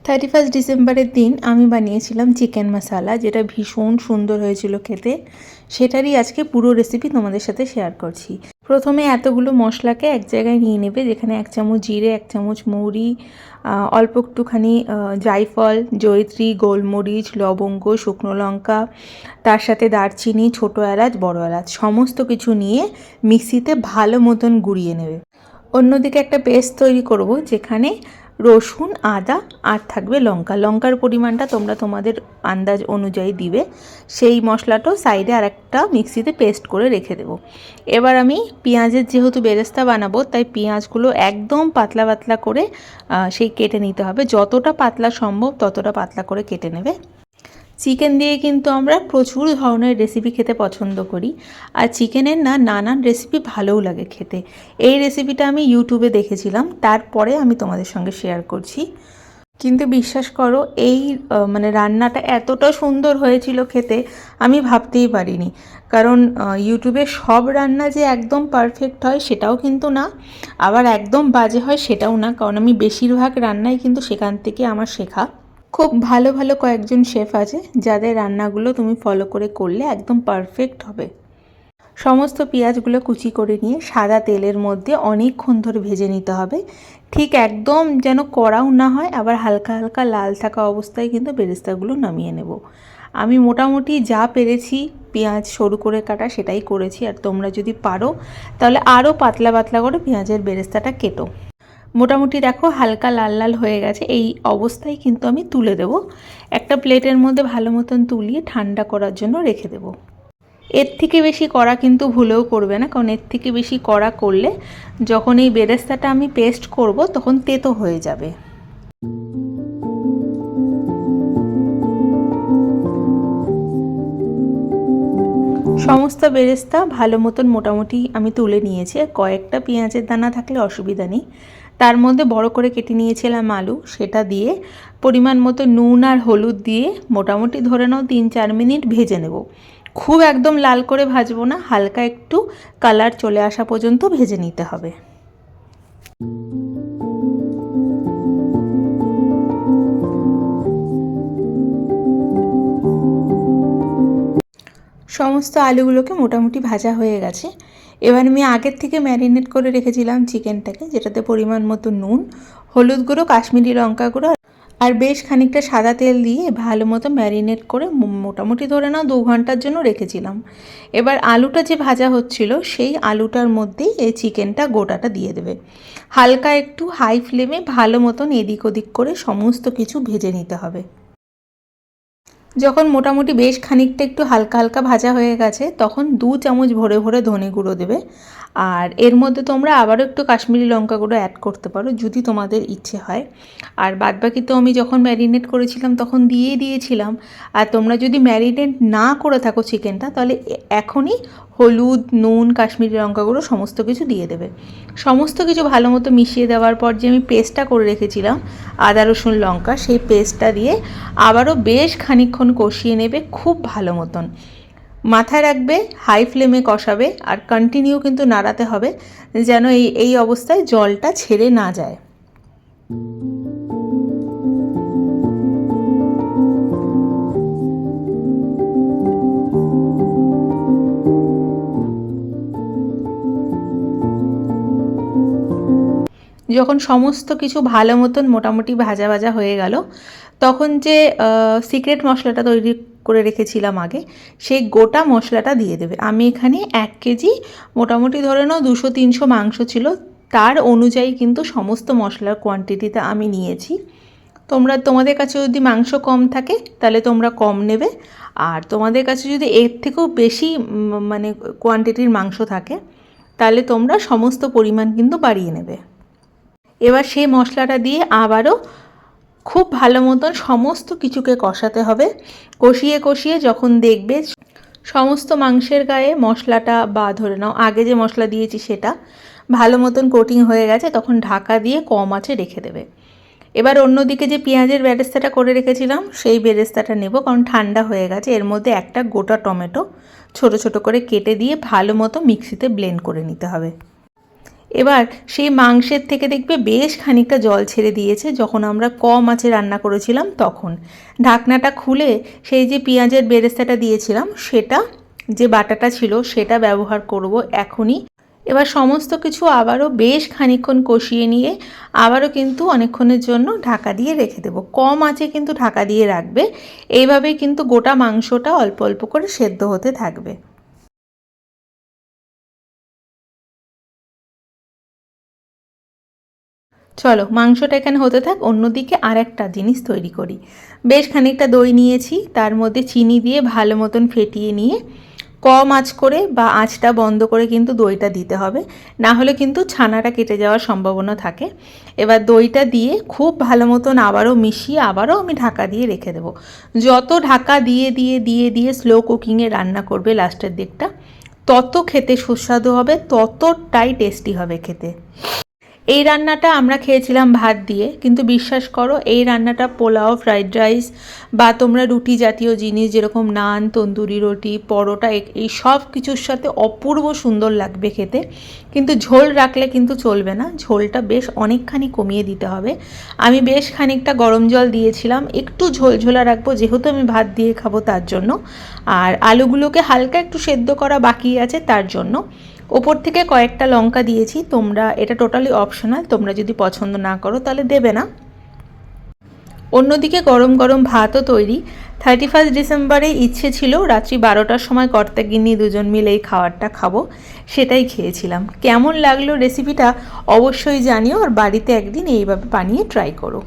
31 ডিসেম্বরের দিন আমি বানিয়েছিলাম চিকেন মশালা, যেটা ভীষণ সুন্দর হয়েছিল খেতে। সেটারই আজকে পুরো রেসিপি তোমাদের সাথে শেয়ার করছি। প্রথমে এতগুলো মশলাকে এক জায়গায় নিয়ে নেবে, যেখানে 1 চামচ জিরে, 1 চামচ মৌরি, অল্প একটুখানি জায়ফল, জয়িত্রী, গোলমরিচ, লবঙ্গ, শুকনো লঙ্কা, তার সাথে দারচিনি, ছোটো এলাচ, বড় এলাচ সমস্ত কিছু নিয়ে মিক্সিতে ভালো মতন গুঁড়িয়ে নেবে। অন্যদিকে একটা পেস্ট তৈরি করব, যেখানে রসুন, আদা আর থাকবে লঙ্কার পরিমাণটা তোমরা তোমাদের আন্দাজ অনুযায়ী দিবে। সেই মশলাটাও সাইডে আর একটা মিক্সিতে পেস্ট করে রেখে দেবো। এবার আমি পেঁয়াজের যেহেতু বেরেস্তা বানাবো, তাই পেঁয়াজগুলো একদম পাতলা পাতলা করে সেই কেটে নিতে হবে। যতটা পাতলা সম্ভব ততটা পাতলা করে কেটে নেবে। চিকেন দিয়ে কিন্তু আমরা প্রচুর ধরনের রেসিপি খেতে পছন্দ করি, আর চিকেনের নানান রেসিপি ভালোও লাগে খেতে। এই রেসিপিটা আমি ইউটিউবে দেখেছিলাম, তারপরে আমি তোমাদের সঙ্গে শেয়ার করছি। কিন্তু বিশ্বাস করো, এই রান্নাটা এতটা সুন্দর হয়েছিল খেতে, আমি ভাবতেই পারিনি। কারণ ইউটিউবে সব রান্না যে একদম পারফেক্ট হয় সেটাও কিন্তু না, আবার একদম বাজে হয় সেটাও না। কারণ আমি বেশিরভাগ রান্নাই কিন্তু সেখান থেকে আমার শেখা। খুব ভালো ভালো কয়েকজন শেফ আছে, যাদের রান্নাগুলো তুমি ফলো করে করলে একদম পারফেক্ট হবে। সমস্ত পেঁয়াজগুলো কুচি করে নিয়ে সাদা তেলের মধ্যে অনেকক্ষণ ধরে ভেজে নিতে হবে। ঠিক একদম যেন কড়াও না হয়, আবার হালকা হালকা লাল থাকা অবস্থায় কিন্তু বেরেস্তাগুলো নামিয়ে নেব। আমি মোটামুটি যা পেরেছি পেঁয়াজ সরু করে কাটা সেটাই করেছি, আর তোমরা যদি পারো তাহলে আরও পাতলা পাতলা করে পেঁয়াজের বেরেস্তাটা কেটো। মোটামুটি দেখো হালকা লাল লাল হয়ে গেছে, এই অবস্থায় কিন্তু আমি তুলে দেব। একটা প্লেটের মধ্যে ভালো মতন তুলিয়ে ঠান্ডা করার জন্য রেখে দেব। এর থেকে বেশি কড়া কিন্তু ভুলেও করবে না, কারণ এর থেকে বেশি কড়া করলে যখন এই বেরেস্তাটা আমি পেস্ট করব তখন তেতো হয়ে যাবে। সমস্ত বেরেস্তা ভালো মতন মোটামুটি আমি তুলে নিয়েছি। কয়েকটা পেঁয়াজের দানা থাকলে অসুবিধা নেই। তার মধ্যে বড় করে কেটে নিয়েছিলাম আলু, সেটা দিয়ে পরিমাণ মতো নুন আর হলুদ দিয়ে মোটামুটি ধরে নাও 3-4 মিনিট ভেজে নেব। খুব একদম লাল করে ভাজবো না, হালকা একটু কালার চলে আসা পর্যন্ত ভেজে নিতে হবে। সমস্ত আলুগুলোকে মোটামুটি ভাজা হয়ে গেছে। এবার আমি আগের থেকে ম্যারিনেট করে রেখেছিলাম চিকেনটাকে, যেটাতে পরিমাণ মতো নুন, হলুদ গুঁড়ো, কাশ্মীরি লঙ্কা গুঁড়ো আর বেশ খানিকটা সাদা তেল দিয়ে ভালো মতো ম্যারিনেট করে মোটামুটি ধরে নাও 2 ঘন্টার জন্য রেখেছিলাম। এবার আলুটা যে ভাজা হচ্ছিল সেই আলুটার মধ্যেই এই চিকেনটা গোটাটা দিয়ে দেবে। হালকা একটু হাই ফ্লেমে ভালো মতন এদিক ওদিক করে সমস্ত কিছু ভেজে নিতে হবে। যখন মোটামুটি বেশ খানিকটা একটু হালকা হালকা ভাজা হয়ে গেছে, তখন 2 চামচ ভরে ভরে ধনে গুঁড়ো দেবে। আর এর মধ্যে তোমরা আবারও একটু কাশ্মীরি লঙ্কা গুঁড়ো অ্যাড করতে পারো যদি তোমাদের ইচ্ছে হয়। আর বাদবাকি তো আমি যখন ম্যারিনেট করেছিলাম তখন দিয়েছিলাম। আর তোমরা যদি ম্যারিনেট না করে থাকো চিকেনটা, তাহলে এখনই হলুদ, নুন, কাশ্মীরি লঙ্কা গুঁড়ো সমস্ত কিছু দিয়ে দেবে। সমস্ত কিছু ভালো মতো মিশিয়ে দেওয়ার পর যে আমি পেস্টটা করে রেখেছিলাম আদা রসুন লঙ্কা, সেই পেস্টটা দিয়ে আবারও বেশ খানিকক্ষণ কষিয়ে নেবে খুব ভালো মতন। মাথায় রাখবে হাই ফ্লেমে কষাবে, আর কন্টিনিউ কিন্তু নাড়াতে হবে, যেন এই অবস্থায় জলটা ছেড়ে না যায়। যখন সমস্ত কিছু ভালো মতন মোটামুটি ভাজা ভাজা হয়ে গেল, তখন যে সিক্রেট মশলাটা তৈরি করে রেখেছিলাম আগে, সেই গোটা মশলাটা দিয়ে দেবে। আমি এখানে 1 কেজি মোটামুটি ধরে নাও 200-300 মাংস ছিল, তার অনুযায়ী কিন্তু সমস্ত মশলার কোয়ান্টিটিটা আমি নিয়েছি। তোমাদের কাছে যদি মাংস কম থাকে তাহলে তোমরা কম নেবে, আর তোমাদের কাছে যদি এর থেকেও বেশি কোয়ান্টিটির মাংস থাকে তাহলে তোমরা সমস্ত পরিমাণ কিন্তু বাড়িয়ে নেবে। এবার সেই মশলাটা দিয়ে আবারও খুব ভালো মতন সমস্ত কিছুকে কষাতে হবে। কষিয়ে কষিয়ে যখন দেখবে সমস্ত মাংসের গায়ে মশলাটা, বা ধরে নাও আগে যে মশলা দিয়েছি সেটা ভালো মতন কোটিং হয়ে গেছে, তখন ঢাকা দিয়ে কম আঁচে রেখে দেবে। এবার অন্যদিকে যে পেঁয়াজের বেরেস্তাটা করে রেখেছিলাম সেই বেরেস্তাটা নেব, কারণ ঠান্ডা হয়ে গেছে। এর মধ্যে একটা গোটা টমেটো ছোট ছোট করে কেটে দিয়ে ভালো মতো মিক্সিতে ব্লেন্ড করে নিতে হবে। এবার সেই মাংসের থেকে দেখবে বেশ খানিকটা জল ছেড়ে দিয়েছে, যখন আমরা কম আঁচে রান্না করেছিলাম তখন। ঢাকনাটা খুলে সেই যে পেঁয়াজের বেরেস্তাটা দিয়েছিলাম, সেটা যে বাটাটা ছিল সেটা ব্যবহার করব এখনই। এবার সমস্ত কিছু আবারও বেশ খানিকক্ষণ কষিয়ে নিয়ে আবারও কিন্তু অনেকক্ষণের জন্য ঢাকা দিয়ে রেখে দেবো। কম আঁচে কিন্তু ঢাকা দিয়ে রাখবে, এইভাবেই কিন্তু গোটা মাংসটা অল্প অল্প করে সেদ্ধ হতে থাকবে। চলো মাংসটা এখানে হতে থাক, অন্যদিকে আর একটা জিনিস তৈরি করি। বেশ খানিকটা দই নিয়েছি, তার মধ্যে চিনি দিয়ে ভালো মতন ফেটিয়ে নিয়ে কম আঁচ করে বা আঁচটা বন্ধ করে কিন্তু দইটা দিতে হবে, না হলে কিন্তু ছানাটা কেটে যাওয়ার সম্ভাবনা থাকে। এবার দইটা দিয়ে খুব ভালো মতন আবারও মিশিয়ে আবারও আমি ঢাকা দিয়ে রেখে দেবো। যত ঢাকা দিয়ে দিয়ে দিয়ে দিয়ে স্লো কুকিংয়ে রান্না করবে লাস্টের দিকটা, তত খেতে সুস্বাদু হবে, ততটাই টেস্টি হবে খেতে। এই রান্নাটা আমরা খেয়েছিলাম ভাত দিয়ে, কিন্তু বিশ্বাস করো এই রান্নাটা পোলাও, ফ্রাইড রাইস বা তোমরা রুটি জাতীয় জিনিস যেরকম নান, তন্দুরি রুটি, পরোটা, এই সব কিছুর সাথে অপূর্ব সুন্দর লাগবে খেতে। কিন্তু ঝোল রাখলে কিন্তু চলবে না, ঝোলটা বেশ অনেকখানি কমিয়ে দিতে হবে। আমি বেশ খানিকটা গরম জল দিয়েছিলাম, একটু ঝোলঝোলা রাখবো যেহেতু আমি ভাত দিয়ে খাবো তার জন্য। আর আলুগুলোকে হালকা একটু সেদ্ধ করা বাকি আছে তার জন্য। ওপর থেকে কয়েকটা লঙ্কা দিয়েছি, তোমরা এটা টোটালি অপশনাল, তোমরা যদি পছন্দ না করো তাহলে দেবে না। অন্যদিকে গরম গরম ভাতও তৈরি। 31 ডিসেম্বরে ইচ্ছে ছিল রাত্রি 12টার সময় কর্তাগিন্নি দুজন মিলে এই খাবারটা খাবো, সেটাই খেয়েছিলাম। কেমন লাগলো রেসিপিটা অবশ্যই জানিও, আর বাড়িতে একদিন এইভাবে বানিয়ে ট্রাই করো।